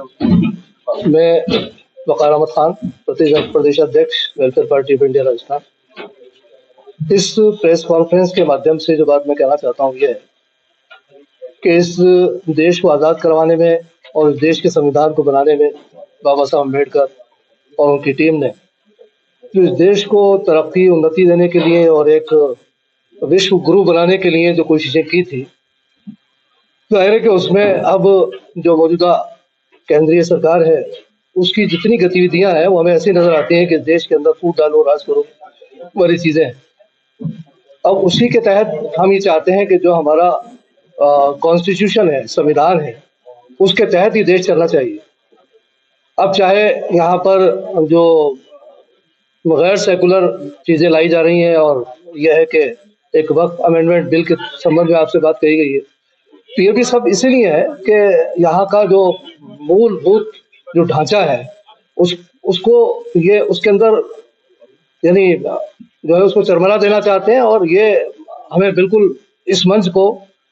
मैं वकार अहमद खान, प्रदेश अध्यक्ष welfare party of India Rajasthan. इस प्रेस कॉन्फ्रेंस के माध्यम से जो बात मैं कहना चाहता हूँ ये है कि इस देश को आज़ाद करवाने में और इस देश के संविधान को बनाने में बाबा साहब अम्बेडकर और उनकी टीम ने जो इस देश को तरक्की उन्नति देने के लिए और एक विश्व गुरु बनाने के लिए जो कोशिशें की थी, जाहिर है कि उसमें अब जो मौजूदा केंद्रीय सरकार है उसकी जितनी गतिविधियां हैं वो हमें ऐसी नजर आती हैं कि देश के अंदर फूट डालो राज करो वाली चीजें हैं। अब उसी के तहत हम ये चाहते हैं कि जो हमारा कॉन्स्टिट्यूशन है, संविधान है, उसके तहत ही देश चलना चाहिए। अब चाहे यहाँ पर जो गैर सेकुलर चीजें लाई जा रही हैं और यह है कि एक वक्त अमेंडमेंट बिल के संबंध में आपसे बात कही गई है, तो ये भी सब इसीलिए है कि यहाँ का जो मूलभूत जो ढांचा है उसको ये उसके अंदर यानी जो है उसको चरमरा देना चाहते हैं और ये हमें बिल्कुल इस मंच को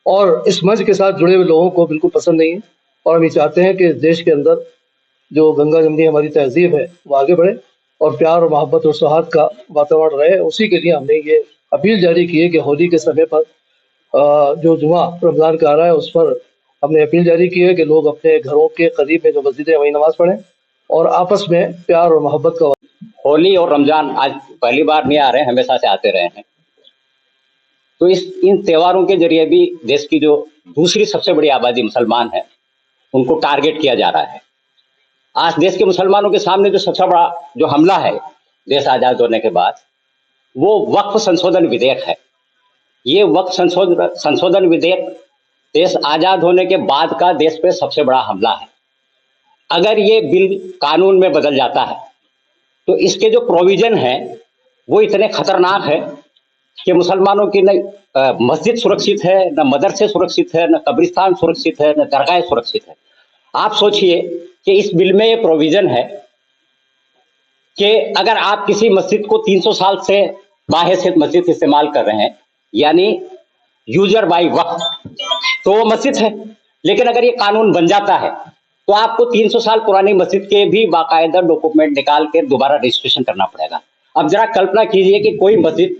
और इस मंच के साथ जुड़े हुए लोगों को बिल्कुल पसंद नहीं है। और हम ये चाहते हैं कि देश के अंदर जो गंगा जमनी हमारी तहजीब है वो आगे बढ़े और प्यार और मोहब्बत और सौहार्द का वातावरण रहे। उसी के लिए हमने ये अपील जारी की है कि होली के समय पर जो जुमा रमजान का आ रहा है उस पर हमने अपील जारी की है कि लोग अपने घरों के करीब में जो मस्जिदें वहीं नमाज पढ़ें और आपस में प्यार और मोहब्बत का। होली और रमजान आज पहली बार नहीं आ रहे हैं, हमेशा से आते रहे हैं। तो इन त्योहारों के जरिए भी देश की जो दूसरी सबसे बड़ी आबादी मुसलमान है उनको टारगेट किया जा रहा है। आज देश के मुसलमानों के सामने जो सबसे बड़ा जो हमला है देश आजाद होने के बाद वो वक्फ संशोधन विधेयक है। ये वक्फ संशोधन विधेयक देश आजाद होने के बाद का देश पे सबसे बड़ा हमला है। अगर ये बिल कानून में बदल जाता है तो इसके जो प्रोविजन है वो इतने खतरनाक है कि मुसलमानों की न मस्जिद सुरक्षित है, न मदरसे सुरक्षित है, न कब्रिस्तान सुरक्षित है, न दरगाह सुरक्षित है। आप सोचिए कि इस बिल में ये प्रोविजन है कि अगर आप किसी मस्जिद को 300 साल से बाहैसियत मस्जिद इस्तेमाल कर रहे हैं, यानी यूजर बाय वक्त, तो वो मस्जिद है। लेकिन अगर ये कानून बन जाता है तो आपको 300 साल पुरानी मस्जिद के भी बाकायदा डॉक्यूमेंट निकाल के दोबारा रजिस्ट्रेशन करना पड़ेगा। अब जरा कल्पना कीजिए कि कोई मस्जिद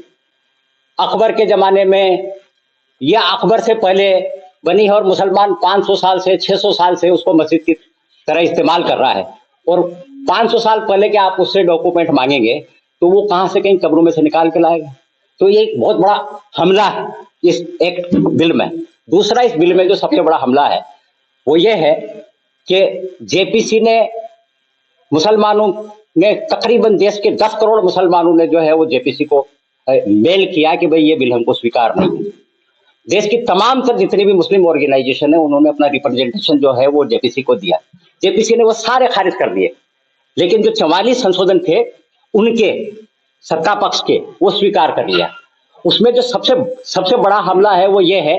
अकबर के जमाने में या अकबर से पहले बनी है और मुसलमान 500 साल से 600 साल से उसको मस्जिद की तरह इस्तेमाल कर रहा है और 500 साल पहले के आप उससे डॉक्यूमेंट मांगेंगे तो वो कहां से कहीं कब्रों में से निकाल के लाएगा। तो ये एक बहुत बड़ा हमला है इस एक बिल में। दूसरा, इस बिल में जो सबसे बड़ा हमला है वो ये है कि जेपीसी ने मुसलमानों ने तकरीबन देश के 10 करोड़ मुसलमानों ने जो है वो जेपीसी को मेल किया कि भाई ये बिल हमको स्वीकार नहीं है। देश की तमाम तर जितनी भी मुस्लिम ऑर्गेनाइजेशन है उन्होंने अपना रिप्रेजेंटेशन जो है वो जेपीसी को दिया। जेपीसी ने वो सारे खारिज कर दिए, लेकिन जो 44 संशोधन थे उनके सत्ता पक्ष के वो स्वीकार कर लिया। उसमें जो सबसे बड़ा हमला है वो ये है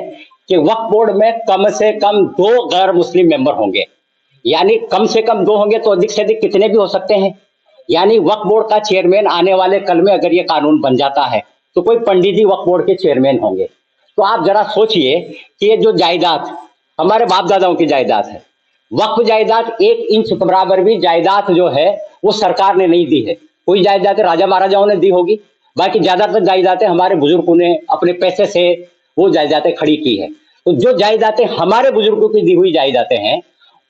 कि वक्फ बोर्ड में कम से कम 2 गैर मुस्लिम मेंबर होंगे, यानी कम से कम 2 होंगे तो अधिक से अधिक कितने भी हो सकते हैं। यानी वक्फ बोर्ड का चेयरमैन आने वाले कल में अगर ये कानून बन जाता है तो कोई पंडित जी वक्फ बोर्ड के चेयरमैन होंगे। तो आप जरा सोचिए कि ये जो जायदाद हमारे बाप दादाओं की जायदाद है, वक्फ जायदाद 1 इंच बराबर भी जायदाद जो है वो सरकार ने नहीं दी है। कोई जायदादें राजा महाराजाओं ने दी होगी, बाकी ज्यादातर जायदादें हमारे बुजुर्गों ने अपने पैसे से वो जायदादें खड़ी की है। तो जो जायदादें हमारे बुजुर्गों की दी हुई जायदादें हैं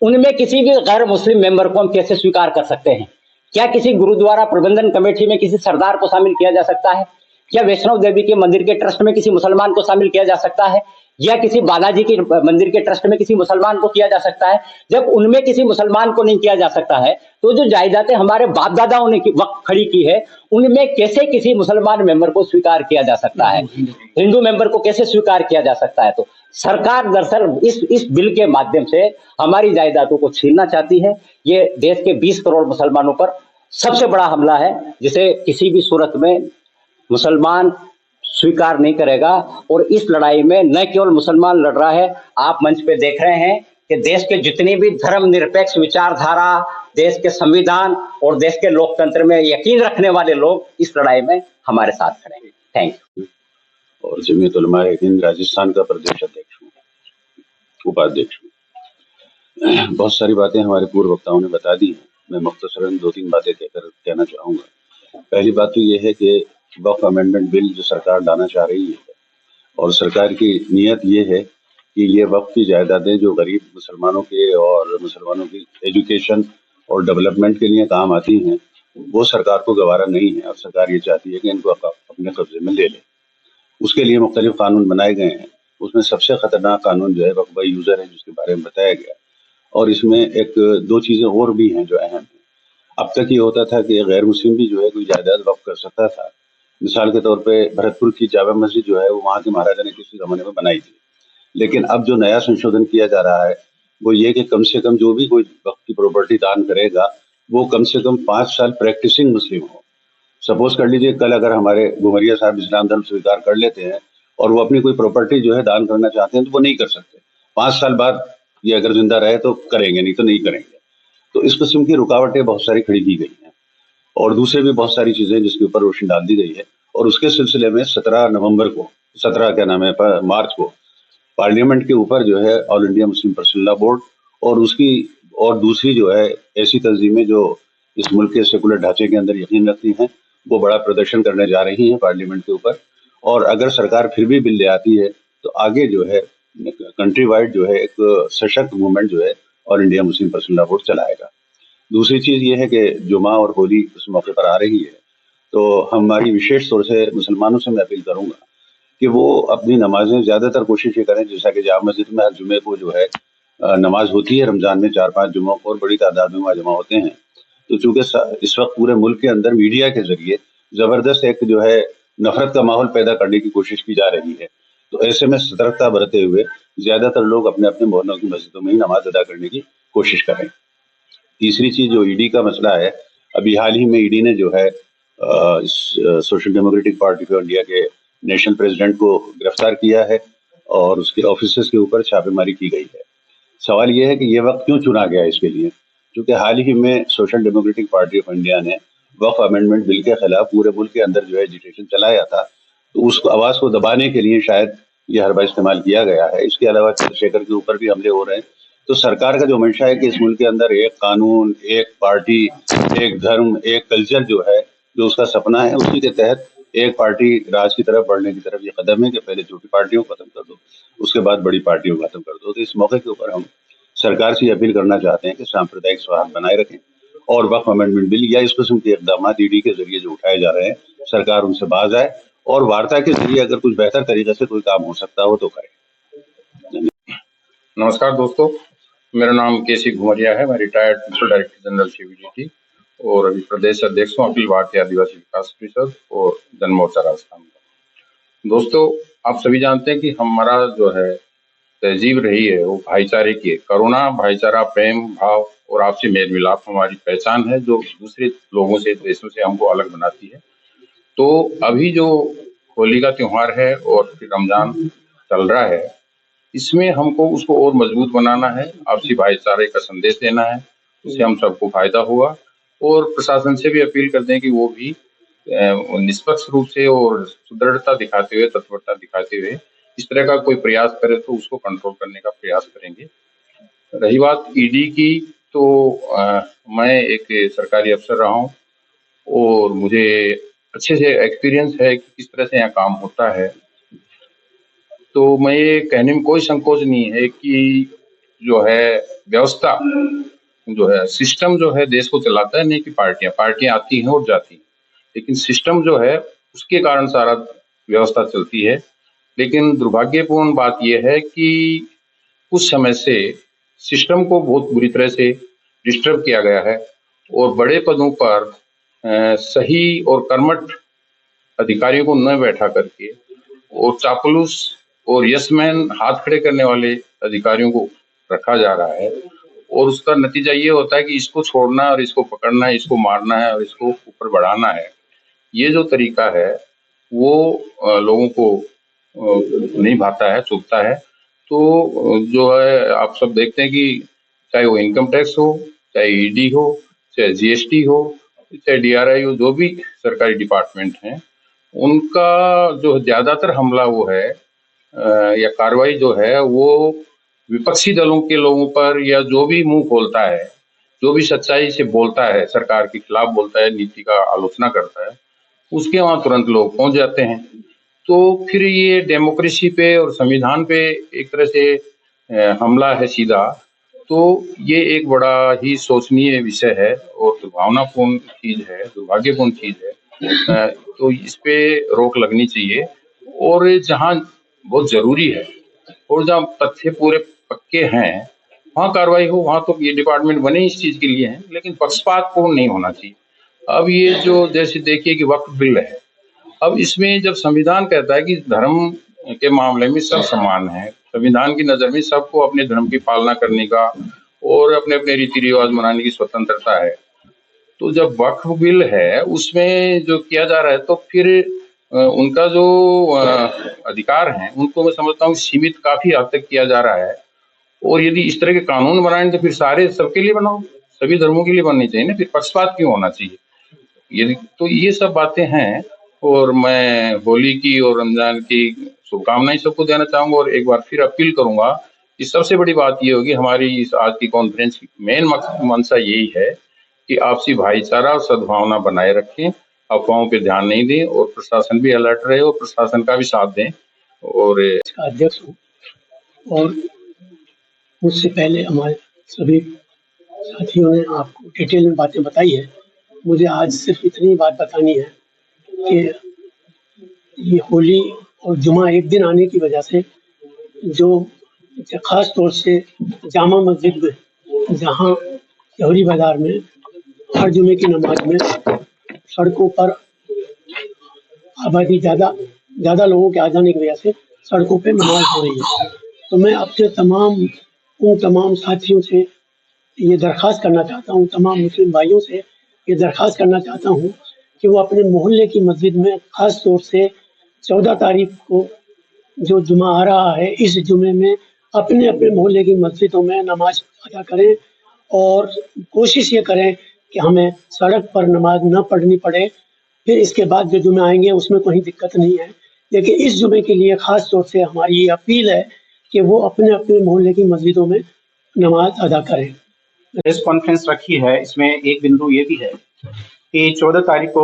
उनमें किसी भी गैर मुस्लिम मेंबर को हम कैसे स्वीकार कर सकते हैं? क्या किसी गुरुद्वारा प्रबंधन कमेटी में किसी सरदार को शामिल किया जा सकता है? क्या वैष्णव देवी के मंदिर के ट्रस्ट में किसी मुसलमान को शामिल किया जा सकता है? या किसी बालाजी के मंदिर के ट्रस्ट में किसी मुसलमान को किया जा सकता है? जब उनमें किसी मुसलमान को नहीं किया जा सकता है तो जो जायदादें हमारे बाप दादाओं ने वक्त खड़ी की है उनमें कैसे किसी मुसलमान मेंबर को स्वीकार किया जा सकता है? हिंदू मेंबर को कैसे स्वीकार किया जा सकता है? तो सरकार दरअसल इस बिल के माध्यम से हमारी जायदादों को छीनना चाहती है। ये देश के 20 करोड़ मुसलमानों पर सबसे बड़ा हमला है जिसे किसी भी सूरत में मुसलमान स्वीकार नहीं करेगा। और इस लड़ाई में न केवल मुसलमान लड़ रहा है, आप मंच पे देख रहे हैं कि देश के जितनी भी धर्मनिरपेक्ष विचारधारा, देश के संविधान और देश के लोकतंत्र में यकीन रखने वाले लोग इस लड़ाई में हमारे साथ खड़े हैं। Thank you. और जमीयत उलमा ए हिंद राजस्थान का प्रदेश अध्यक्ष हूँ, उपाध्यक्ष हूँ। बहुत सारी बातें हमारे पूर्व वक्ताओं ने बता दी हैं। मैं मुख्तसरन 2-3 बातें कहना चाहूँगा। पहली बात तो ये है कि वक्फ अमेंडमेंट बिल जो सरकार लाना चाह रही है और सरकार की नीयत ये है कि ये वक्फ की जायदादें जो गरीब मुसलमानों के और मुसलमानों की एजुकेशन और डेवलपमेंट के लिए काम आती हैं, वो सरकार को गवारा नहीं है और सरकार ये चाहती है कि इनको अपने कब्जे में ले ले। उसके लिए मुख्तलिफ कानून बनाए गए हैं। उसमें सबसे खतरनाक कानून जो है वक्फ बाई यूजर है, जिसके बारे में बताया गया। और इसमें एक दो चीजें और भी हैं जो अहम हैं। अब तक ये होता था कि गैर मुस्लिम भी जो है कोई जायदाद वक्फ कर सकता था। मिसाल के तौर पे भरतपुर की जामा मस्जिद जो है वो वहाँ के महाराजा ने किसी जमाने में बनाई थी। लेकिन अब जो नया संशोधन किया जा रहा है वो ये कि कम से कम जो भी कोई वक्फ की प्रॉपर्टी दान करेगा वो कम से कम 5 साल प्रैक्टिसिंग मुस्लिम हो। सपोज कर लीजिए कल अगर हमारे घुमरिया साहब इस्लाम धर्म स्वीकार कर लेते हैं और वो अपनी कोई प्रॉपर्टी जो है दान करना चाहते हैं तो वो नहीं कर सकते। 5 साल बाद ये अगर जिंदा रहे तो करेंगे, नहीं तो नहीं करेंगे। तो इस किस्म की रुकावटें बहुत सारी खड़ी की गई हैं और दूसरे भी बहुत सारी चीजें जिसके ऊपर रोशनी डाल दी गई है। और उसके सिलसिले में 17 नवंबर को 17 क्या नाम है मार्च को पार्लियामेंट के ऊपर जो है all India Muslim personal law board और उसकी और दूसरी जो है ऐसी तंजीमें जो इस मुल्क के सेकुलर ढांचे के अंदर यकीन रखती हैं वो बड़ा प्रदर्शन करने जा रही हैं पार्लियामेंट के ऊपर। और अगर सरकार फिर भी बिल ले आती है तो आगे जो है कंट्री वाइड जो है एक सशक्त मूवमेंट जो है all India Muslim personal law board चलाएगा। दूसरी चीज ये है कि जुमा और होली उस मौके पर आ रही है तो हमारी विशेष तौर से मुसलमानों से मैं अपील करूंगा कि वो अपनी नमाजें ज्यादातर कोशिश ये करें, जैसा कि जामा मस्जिद में हर जुमे को जो है नमाज होती है रमजान में 4-5 जुम्मों को और बड़ी तादाद में वहाँ जमा होते हैं। तो चूंकि इस वक्त पूरे मुल्क के अंदर मीडिया के जरिए जबरदस्त एक जो है नफरत का माहौल पैदा करने की कोशिश की जा रही है, तो ऐसे में सतर्कता बरतते हुए ज्यादातर लोग अपने अपने मोहल्लों की मस्जिदों में ही नमाज अदा करने की कोशिश करें। तीसरी चीज जो ईडी का मसला है, अभी हाल ही में ईडी ने जो है social democratic party of India के नेशनल प्रेसिडेंट को गिरफ्तार किया है और उसके ऑफिसेस के ऊपर छापेमारी की गई है। सवाल यह है कि ये वक्त क्यों चुना गया इसके लिए, क्योंकि हाल ही में social democratic party of India ने वक्फ अमेंडमेंट बिल के खिलाफ पूरे मुल्क के अंदर जो है एजिटेशन चलाया था, तो उस आवाज को दबाने के लिए शायद ये हरबा इस्तेमाल किया गया है। इसके अलावा चंद्रशेखर के ऊपर भी हमले हो रहे हैं। तो सरकार का जो मंशा है कि इस मुल्क के अंदर एक कानून, एक पार्टी, एक धर्म, एक कल्चर जो है, जो उसका सपना है, उसी के तहत एक पार्टी राज की तरफ बढ़ने की तरफ ये कदम है कि पहले छोटी पार्टियों को खत्म कर दो, उसके बाद बड़ी पार्टियों को खत्म कर दो। तो इस मौके के ऊपर हम सरकार से अपील करना चाहते हैं कि सांप्रदायिक सौहार्द बनाए रखें और वक्फ अमेंडमेंट बिल या इस किस्म के इकदाम ईडी के जरिए जो उठाए जा रहे हैं सरकार उनसे बाज आए और वार्ता के जरिए अगर कुछ बेहतर तरीके से कोई काम हो सकता हो तो करें। नमस्कार दोस्तों, मेरा नाम केसी घुमरिया है। मैं retired principal director general CBDT और अभी प्रदेश अध्यक्ष हूँ अखिल भारतीय आदिवासी विकास परिषद और जनमोर्चा राजस्थान का। दोस्तों, आप सभी जानते हैं कि हमारा जो है तहजीब रही है वो भाईचारे की है। करुणा, भाईचारा, प्रेम भाव और आपसी मेल मिलाप हमारी पहचान है, जो दूसरे लोगों से, देशों से हमको अलग बनाती है। तो अभी जो होली का त्योहार है और फिर रमजान चल रहा है, इसमें हमको उसको और मजबूत बनाना है, आपसी भाईचारे का संदेश देना है, उससे हम सबको फायदा होगा। और प्रशासन से भी अपील करते हैं कि वो भी निष्पक्ष रूप से और सुदृढ़ता दिखाते हुए, तत्परता दिखाते हुए इस तरह का कोई प्रयास करे तो उसको कंट्रोल करने का प्रयास करेंगे। रही बात ईडी की, तो मैं एक सरकारी अफसर रहा हूँ और मुझे अच्छे से एक्सपीरियंस है कि किस तरह से यहाँ काम होता है। तो मैं ये कहने में कोई संकोच नहीं है कि जो है व्यवस्था जो है, सिस्टम जो है देश को चलाता है, नहीं कि पार्टियां आती हैं और जाती हैं, लेकिन सिस्टम जो है उसके कारण सारा व्यवस्था चलती है। लेकिन दुर्भाग्यपूर्ण बात यह है कि कुछ समय से सिस्टम को बहुत बुरी तरह से डिस्टर्ब किया गया है और बड़े पदों पर सही और कर्मठ अधिकारियों को न बैठा करके और चापलूस और यशमैन हाथ खड़े करने वाले अधिकारियों को रखा जा रहा है। और उसका नतीजा ये होता है कि इसको छोड़ना और इसको पकड़ना है, इसको मारना है और इसको ऊपर बढ़ाना है। ये जो तरीका है वो लोगों को नहीं भाता है, चुभता है। तो जो है आप सब देखते हैं कि चाहे वो इनकम टैक्स हो, चाहे ईडी हो, चाहे जीएसटी हो, चाहे डीआरआई हो, जो भी सरकारी डिपार्टमेंट हैं, उनका जो ज्यादातर हमला वो है या कार्रवाई जो है वो विपक्षी दलों के लोगों पर या जो भी मुंह खोलता है, जो भी सच्चाई से बोलता है, सरकार के खिलाफ बोलता है, नीति का आलोचना करता है, उसके वहां तुरंत लोग पहुंच जाते हैं। तो फिर ये डेमोक्रेसी पे और संविधान पे एक तरह से हमला है सीधा। तो ये एक बड़ा ही शोचनीय विषय है और दुर्भावनापूर्ण चीज है, दुर्भाग्यपूर्ण चीज है। तो इस पे रोक लगनी चाहिए और जहां बहुत जरूरी है और जहां तथ्य पूरे पक्के हैं वहां कार्रवाई हो। वहां तो ये डिपार्टमेंट बने इस चीज के लिए हैं, लेकिन पक्षपातपूर्ण नहीं होना चाहिए। अब ये जो जैसे देखिए कि वक्फ बिल है, अब इसमें जब संविधान कहता है कि धर्म के मामले में सब समान है, संविधान की नजर में सबको अपने धर्म की पालना करने का और अपने अपने रीति रिवाज मनाने की स्वतंत्रता है, तो जब वक्फ बिल है उसमें जो किया जा रहा है तो फिर उनका जो अधिकार है उनको मैं समझता हूँ सीमित काफी हद तक किया जा रहा है। और यदि इस तरह के कानून बनाए तो फिर सारे सबके लिए बनाओ, सभी धर्मों के लिए बनने चाहिए ना, फिर पक्षपात क्यों होना चाहिए? यदि तो ये सब बातें हैं। और मैं होली की और रमजान की शुभकामनाएं सबको देना चाहूंगा और एक बार फिर अपील करूंगा कि सबसे बड़ी बात ये होगी हमारी इस आज की कॉन्फ्रेंस की मेन मंशा यही है कि आपसी भाईचारा और सद्भावना बनाए रखें, अफवाहों पे ध्यान नहीं दें और प्रशासन भी अलर्ट रहे और प्रशासन का भी साथ दें। और इसका अध्यक्ष हूँ और मुझसे पहले हमारे सभी साथियों ने आपको डिटेल में बातें बताई है। मुझे आज सिर्फ इतनी बात बतानी है कि ये होली और जुमा एक दिन आने की वजह से जो खास तौर से जामा मस्जिद में, जहाँ जौहरी बाजार में हर जुमे की नमाज में सड़कों पर आबादी ज़्यादा लोगों के आ जाने की वजह से सड़कों पे नमाज हो रही है। तो मैं अपने तमाम साथियों से ये दरख्वास्त करना चाहता हूँ, तमाम मुस्लिम भाइयों से ये दरख्वास्त करना चाहता हूँ कि वो अपने मोहल्ले की मस्जिद में ख़ास तौर से 14 तारीख को जो जुमा आ रहा है, इस जुमे में अपने अपने मोहल्ले की मस्जिदों में नमाज अदा करें और कोशिश ये करें कि हमें सड़क पर नमाज न पढ़नी पड़े। फिर इसके बाद जो जुमे आएंगे उसमें कोई दिक्कत नहीं है, लेकिन इस जुमे के लिए ख़ास तौर से हमारी ये अपील है कि वो अपने अपने मोहल्ले की मस्जिदों में नमाज अदा करें। प्रेस कॉन्फ्रेंस रखी है, इसमें एक बिंदु ये भी है कि 14 तारीख को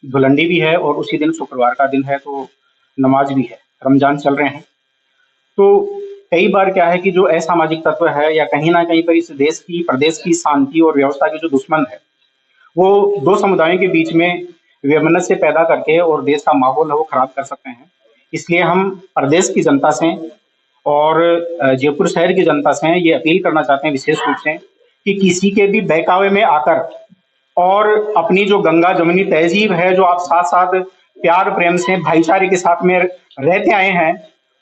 धुलंडी भी है और उसी दिन शुक्रवार का दिन है, तो नमाज भी है, रमजान चल रहे हैं। तो कई बार क्या है कि जो असामाजिक तत्व है या कहीं ना कहीं पर इस देश की प्रदेश की शांति और व्यवस्था के जो दुश्मन है, वो दो समुदायों के बीच में वैमनस्य पैदा करके और देश का माहौल है वो खराब कर सकते हैं। इसलिए हम प्रदेश की जनता से और जयपुर शहर की जनता से ये अपील करना चाहते हैं विशेष रूप से कि किसी के भी बहकावे में आकर और अपनी जो गंगा जमुनी तहजीब है, जो आप साथ साथ प्यार प्रेम से भाईचारे के साथ में रहते आए हैं,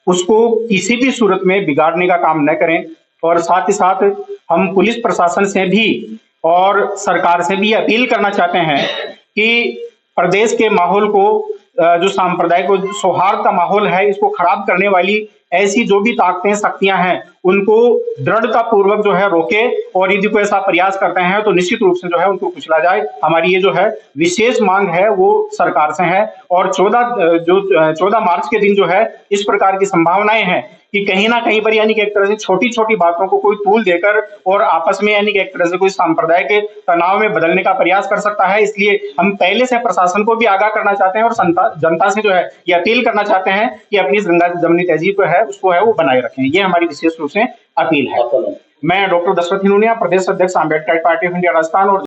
उसको किसी भी सूरत में बिगाड़ने का काम न करें। और साथ ही साथ हम पुलिस प्रशासन से भी और सरकार से भी अपील करना चाहते हैं कि प्रदेश के माहौल को, जो सांप्रदायिक सौहार्द का माहौल है, इसको खराब करने वाली ऐसी जो भी ताकतें शक्तियां हैं उनको दृढ़ता पूर्वक जो है रोके और यदि कोई ऐसा प्रयास करते हैं तो निश्चित रूप से जो है उनको कुचला जाए। हमारी ये जो है विशेष मांग है वो सरकार से है। और 14 मार्च के दिन जो है इस प्रकार की संभावनाएं हैं कि कहीं ना कहीं पर यानी कि एक तरह से छोटी छोटी बातों को कोई तूल देकर और आपस में यानी कि एक तरह से कोई सांप्रदाय के तनाव में बदलने का प्रयास कर सकता है। इसलिए हम पहले से प्रशासन को भी आगाह करना चाहते हैं और जनता से जो है ये अपील करना चाहते हैं कि अपनी गंगा जमुनी तहजीब को है उसको है वो बनाए रखें। ये हमारी विशेष रूप से अपील है। मैं डॉक्टर दशरथ हिनूनिया, प्रदेश अध्यक्ष Ambedkar party of India Rajasthan और